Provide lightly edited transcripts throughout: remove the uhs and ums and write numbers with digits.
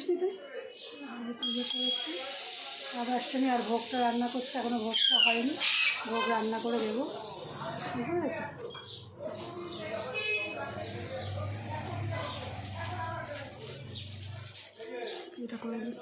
করিসনি তুই? আমি পুজো করেছি রাধাষ্টমী, আর ভোগটা রান্না করছে, এখনও ভোগটা হয়নি, ভোগ রান্না করে দেবো, বুঝতে পেরেছি? এটা করে দিই।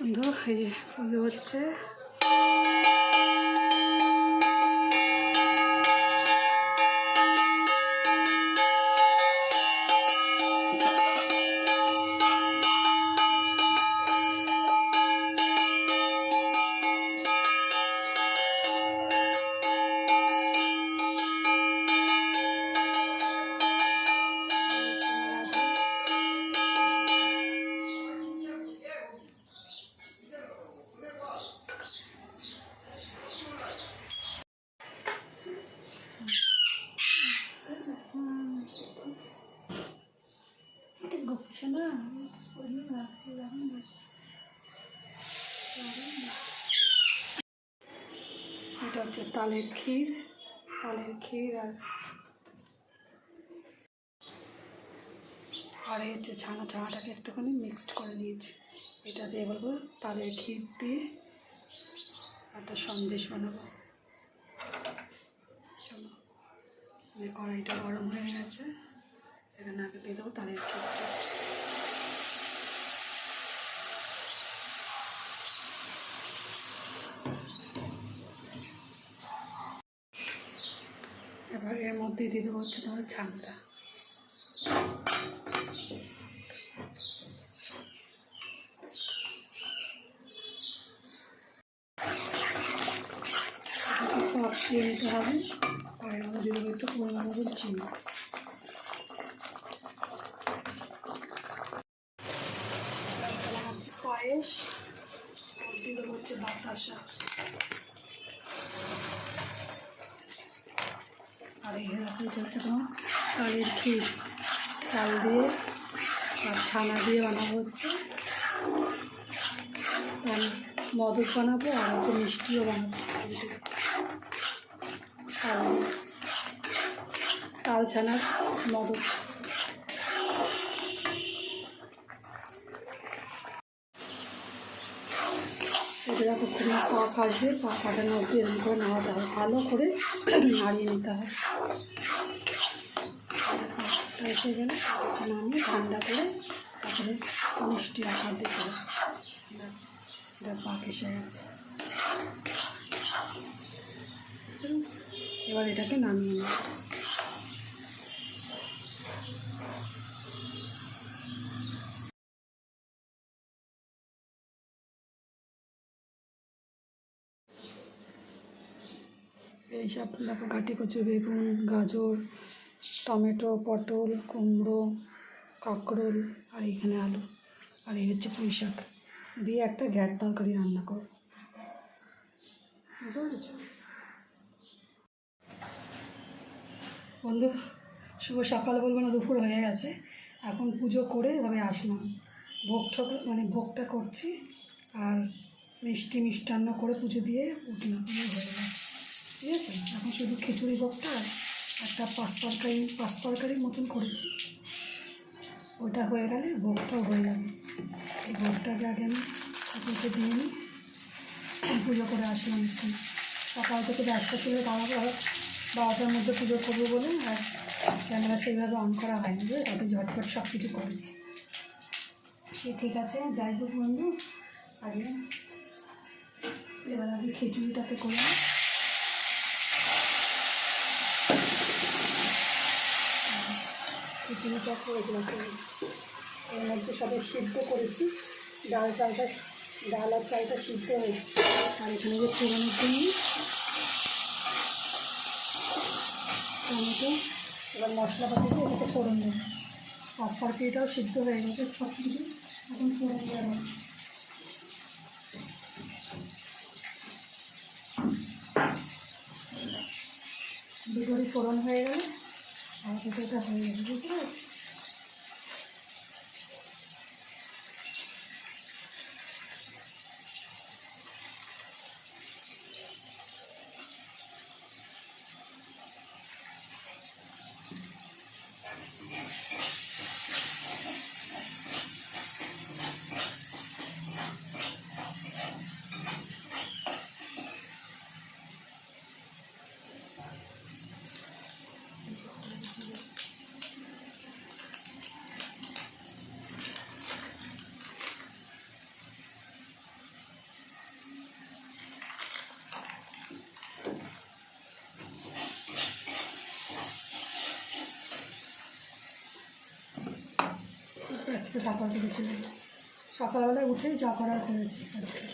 বন্ধু এই যে পুজো হচ্ছে, এটা হচ্ছে তালের ক্ষীর আর এই হচ্ছে ছানাটাকে একটুখানি মিক্সড করে নিয়েছি। এটা দিয়ে বলবো তালের ক্ষীর দিয়ে একটা সন্দেশ বানাবো। চলো, কড়াইটা গরম হয়ে গেছে, এখানে আগে দিয়ে দেবো তালের ক্ষীরটা। এবার এর মধ্যে দিয়ে দেবো হচ্ছে তোমার ছানাটা। দিয়ে নিতে হবে, আর এর মধ্যে দিয়ে দেবো একটু পরিমাণ মতো চিনি। পায়েস, দিয়ে দেবো হচ্ছে বাতাসা, আর এই হচ্ছে তোমার তালের ক্ষীর, চাল দিয়ে আর ছানা দিয়ে বানাবো হচ্ছে মদক বানাবো, আর হচ্ছে মিষ্টিও বানাবো। তাল ছানার মদক। এটা যতক্ষণ পাক আসবে, পাকাটার মধ্যে এরকম করে নাড়াতে হবে, ভালো করে নাড়িয়ে নিতে হবে। পাকটা এসে গেলে নামিয়ে ঠান্ডা করে তারপরে মিষ্টি আকার দিতে হবে। এটা পাক এসে গেছে, এবার এটাকে নামিয়ে নেব। এইসব দেখো ঘাটি কচু, বেগুন, গাজর, টমেটো, পটল, কুমড়ো, কাঁকরোল, আর এইখানে আলু, আর এই হচ্ছে পুঁই শাক দিয়ে একটা ঘ্যাট তরকারি রান্না করব, বুঝতে পেরেছো বন্ধু? শুভ সকাল বলবো না, দুপুর হয়ে গেছে। এখন পুজো করে এভাবে আসলাম, ভোগটা করছি, আর মিষ্টান্ন করে পুজো দিয়ে উঠলাম, হয়ে গেছে। ঠিক আছে, এখন শুধু খিচুড়ি ভোগটা একটা পাঁচ তরকারির মতন করেছি, ওটা হয়ে গেলে ভোগটাও হয়ে যাবে। এই ভোগটাকে আগে আমি ঠাকুরকে দিয়ে নিই, পুজো করে আসলাম। একটু সকাল থেকে ব্যস্ত ছিল, তারপর 12টার মধ্যে পুজো করবো বলে আর ক্যামেরা সেইভাবে অন করা হয়নি, তাতে ঝটপট সব কিছু করেছি। সে ঠিক আছে, যাই হোক বন্ধু, আগে এবার আগে খিচুড়িটাকে করলাম। খিচুড়িটা করেছিলাম, এর মধ্যে সবাই সিদ্ধ করেছি, ডাল আর চালটা সিদ্ধ হয়েছে। আর এখানে যে ফোড়নের জন্য টমেটো, এবার মশলাপাতি দিয়ে এটাকে ফোড়ন দেবো। তরকারিটাও সিদ্ধ হয়ে গেছে, সব কিছু এখন ফোড়ন দেওয়া। দুটোরই ফোড়ন হয়ে গেলে আর দুটোটা হয়ে যাবে, বুঝতে পারছি। আজকে তারপর করেছিলাম, সকালবেলায় উঠেই যা করার করেছি আজকে।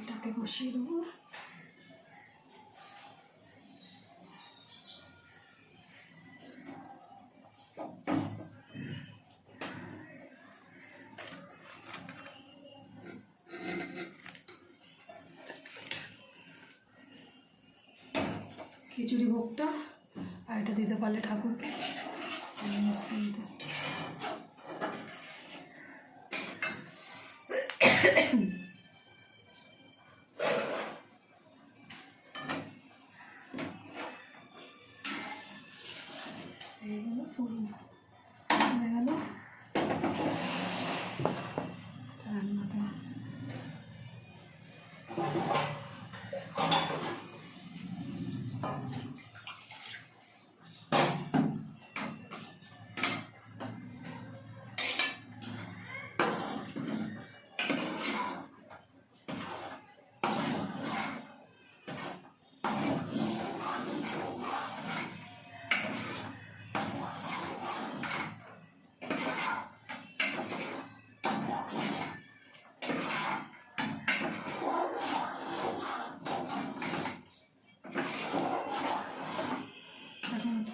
এটাকে বসিয়ে দেবো। খিচুড়ি ভোগটা আর এটা দিতে পারলে ঠাকুরকে নিশ্চিন্ত। এইগুলো ফুল হয়ে গেল রান্নাটা।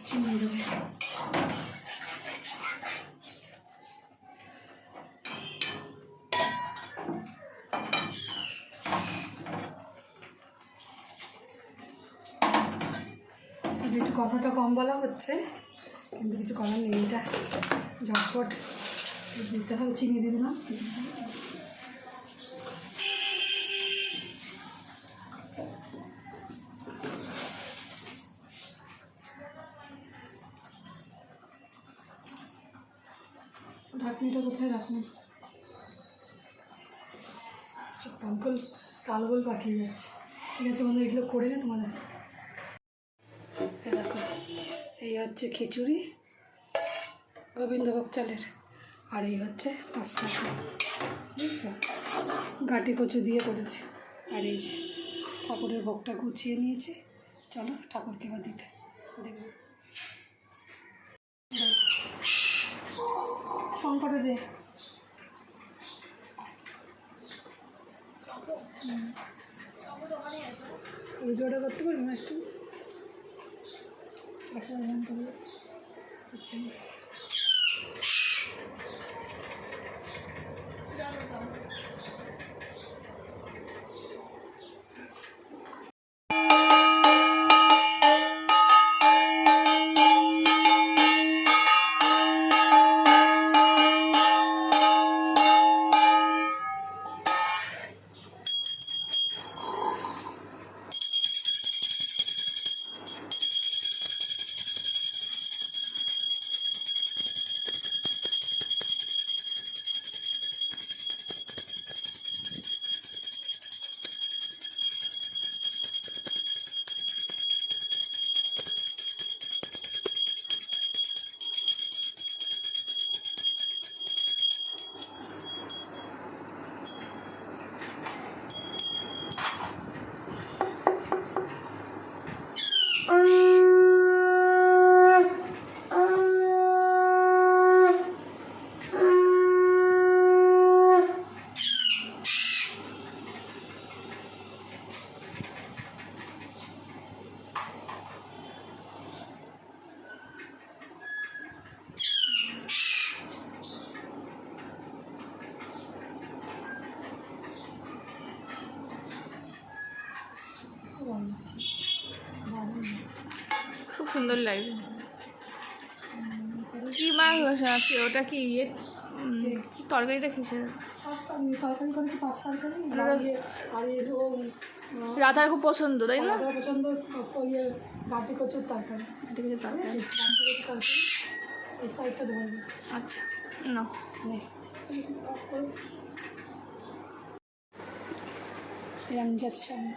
চিনি দেবো। একটু কথাটা কম বলা হচ্ছে, কিন্তু কিছু করার নেই, এটা ঝটপট দিতে হবে। চিনি দিয়ে দিলাম। ঢাকনিটা কোথায় রাখলাম? তালগোল পাকিয়ে যাচ্ছে। ঠিক আছে বন্ধু, এগুলো করে না তোমাদের। দেখো, এই হচ্ছে খিচুড়ি গোবিন্দভোগ চালের। আর এই হচ্ছে পাস্তা, বুঝছো, গাটি কচু দিয়ে করেছি। আর এই যে ঠাকুরের ভোগটা গুছিয়ে নিয়েছি, চলো ঠাকুরকে এবার দিতে দেবো। শঙ্করে দে, পুজোটা করতে পারি না একটু, আচ্ছা খুব সুন্দর লাগছে। কি মাংস আছে ওটা? কি ইয়ে কি তরকারিটা কিসের? পাস্তা, তরকারি করেছি, পাস্তা তরকারি। আর ও রাধার খুব পছন্দ, তাই না? রাধার পছন্দ ইয়ে গাটি কচুর তরকারি, এটা কিছু তরকারি। গাটি কচুর তরকারি এই সাইডটা ধরবে। আচ্ছা না, এরম যাচ্ছে সামনে।